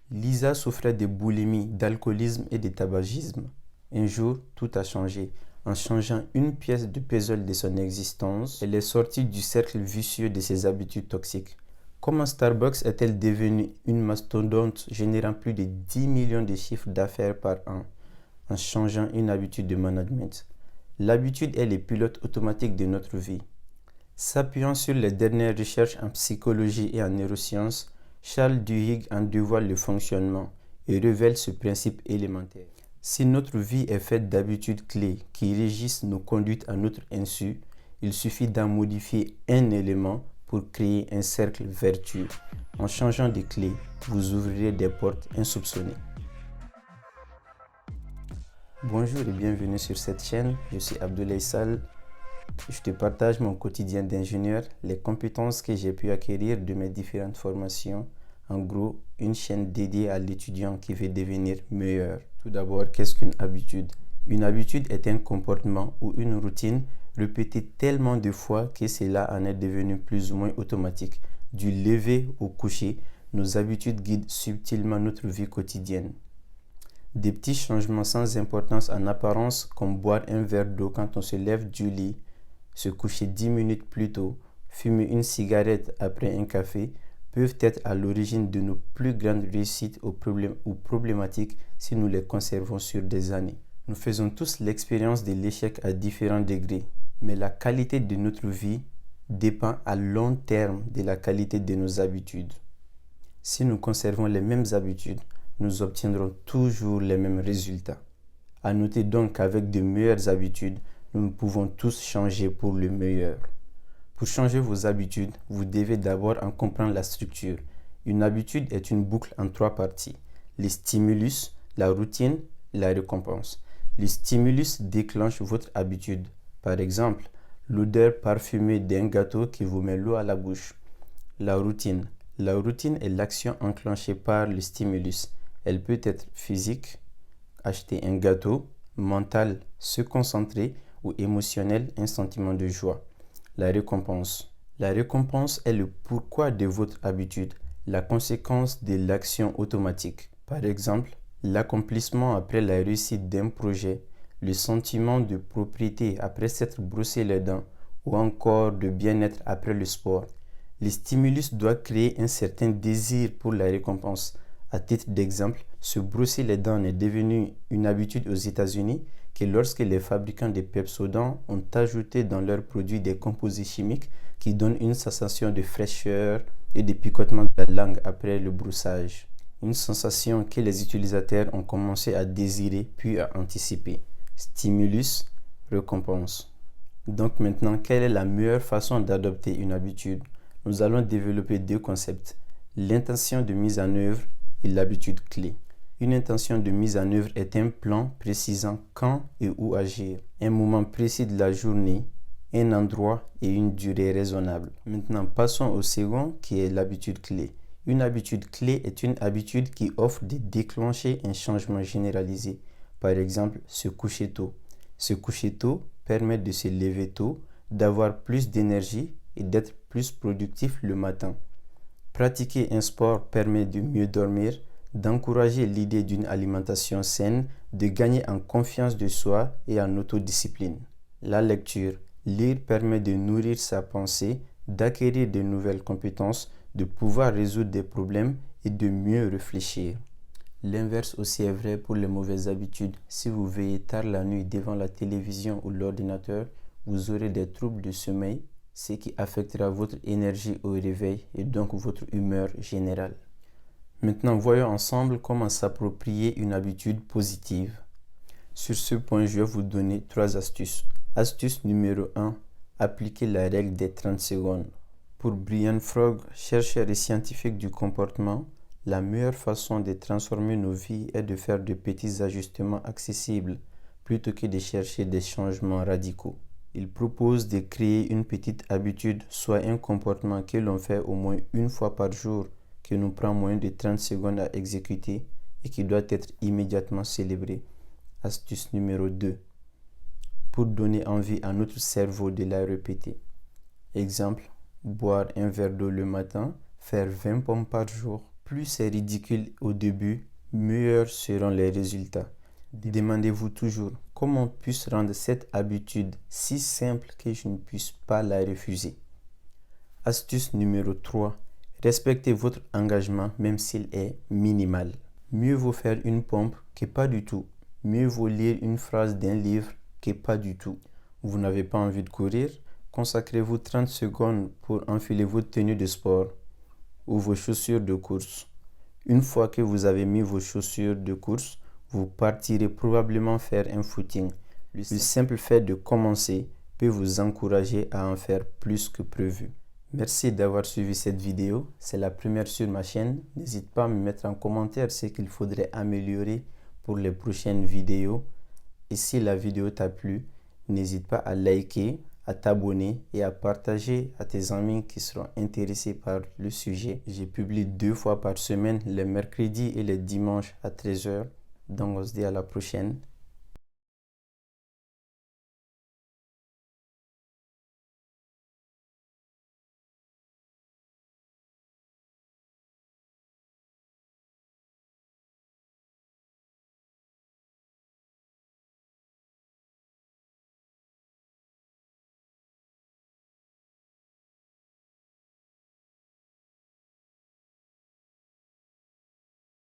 Lisa souffrait de boulimie, d'alcoolisme et de tabagisme. Un jour, tout a changé. En changeant une pièce de puzzle de son existence, elle est sortie du cercle vicieux de ses habitudes toxiques. Comment Starbucks est-elle devenue une mastodonte générant plus de 10 millions de chiffres d'affaires par an en changeant une habitude de management? L'habitude est le pilote automatique de notre vie. S'appuyant sur les dernières recherches en psychologie et en neurosciences, Charles Duhigg en dévoile le fonctionnement et révèle ce principe élémentaire. Si notre vie est faite d'habitudes clés qui régissent nos conduites à notre insu, il suffit d'en modifier un élément pour créer un cercle vertueux. En changeant de clés, vous ouvrirez des portes insoupçonnées. Bonjour et bienvenue sur cette chaîne, je suis Abdoulaye Sall. Je te partage mon quotidien d'ingénieur, les compétences que j'ai pu acquérir de mes différentes formations. En gros, une chaîne dédiée à l'étudiant qui veut devenir meilleur. Tout d'abord, qu'est-ce qu'une habitude? Une habitude est un comportement ou une routine répétée tellement de fois que cela en est devenu plus ou moins automatique. Du lever au coucher, nos habitudes guident subtilement notre vie quotidienne. Des petits changements sans importance en apparence, comme boire un verre d'eau quand on se lève du lit, se coucher 10 minutes plus tôt, fumer une cigarette après un café, peuvent être à l'origine de nos plus grandes réussites ou problématiques si nous les conservons sur des années. Nous faisons tous l'expérience de l'échec à différents degrés, mais la qualité de notre vie dépend à long terme de la qualité de nos habitudes. Si nous conservons les mêmes habitudes, nous obtiendrons toujours les mêmes résultats. À noter donc qu'avec de meilleures habitudes, nous pouvons tous changer pour le meilleur. Pour changer vos habitudes, vous devez d'abord en comprendre la structure. Une habitude est une boucle en 3 parties. Le stimulus, la routine, la récompense. Le stimulus déclenche votre habitude. Par exemple, l'odeur parfumée d'un gâteau qui vous met l'eau à la bouche. La routine. La routine est l'action enclenchée par le stimulus. Elle peut être physique, acheter un gâteau, mentale, se concentrer, ou émotionnel, un sentiment de joie. La récompense. La récompense est le pourquoi de votre habitude, la conséquence de l'action automatique. Par exemple, l'accomplissement après la réussite d'un projet, le sentiment de propriété après s'être brossé les dents, ou encore de bien-être après le sport. Le stimulus doit créer un certain désir pour la récompense. À titre d'exemple, se brosser les dents est devenu une habitude aux États-Unis que lorsque les fabricants de Pepsodent ont ajouté dans leurs produits des composés chimiques qui donnent une sensation de fraîcheur et de picotement de la langue après le brossage. Une sensation que les utilisateurs ont commencé à désirer puis à anticiper. Stimulus, récompense. Donc maintenant, quelle est la meilleure façon d'adopter une habitude? Nous allons développer 2 concepts, l'intention de mise en œuvre et l'habitude clé. Une intention de mise en œuvre est un plan précisant quand et où agir, un moment précis de la journée, un endroit et une durée raisonnable. Maintenant, passons au second qui est l'habitude clé. Une habitude clé est une habitude qui offre de déclencher un changement généralisé. Par exemple, se coucher tôt. Se coucher tôt permet de se lever tôt, d'avoir plus d'énergie et d'être plus productif le matin. Pratiquer un sport permet de mieux dormir, d'encourager l'idée d'une alimentation saine, de gagner en confiance de soi et en autodiscipline. La lecture. Lire permet de nourrir sa pensée, d'acquérir de nouvelles compétences, de pouvoir résoudre des problèmes et de mieux réfléchir. L'inverse aussi est vrai pour les mauvaises habitudes. Si vous veillez tard la nuit devant la télévision ou l'ordinateur, vous aurez des troubles de sommeil, ce qui affectera votre énergie au réveil et donc votre humeur générale. Maintenant, voyons ensemble comment s'approprier une habitude positive. Sur ce point, je vais vous donner 3 astuces. Astuce numéro 1. Appliquez la règle des 30 secondes. Pour Brian Frog, chercheur et scientifique du comportement, la meilleure façon de transformer nos vies est de faire de petits ajustements accessibles plutôt que de chercher des changements radicaux. Il propose de créer une petite habitude, soit un comportement que l'on fait au moins une fois par jour, qui nous prend moins de 30 secondes à exécuter et qui doit être immédiatement célébré. Astuce numéro 2. Pour donner envie à notre cerveau de la répéter. Exemple, boire un verre d'eau le matin, faire 20 pompes par jour. Plus c'est ridicule au début, meilleurs seront les résultats. Demandez-vous toujours comment puis-je rendre cette habitude si simple que je ne puisse pas la refuser. Astuce numéro 3. Respectez votre engagement même s'il est minimal. Mieux vaut faire une pompe que pas du tout. Mieux vaut lire une phrase d'un livre que pas du tout. Vous n'avez pas envie de courir? Consacrez-vous 30 secondes pour enfiler votre tenue de sport ou vos chaussures de course. Une fois que vous avez mis vos chaussures de course, vous partirez probablement faire un footing. Le simple fait de commencer peut vous encourager à en faire plus que prévu. Merci d'avoir suivi cette vidéo. C'est la première sur ma chaîne. N'hésite pas à me mettre en commentaire ce qu'il faudrait améliorer pour les prochaines vidéos. Et si la vidéo t'a plu, n'hésite pas à liker, à t'abonner et à partager à tes amis qui seront intéressés par le sujet. Je publie 2 fois par semaine, les mercredis et les dimanches à 13 h. Donc on se dit à la prochaine.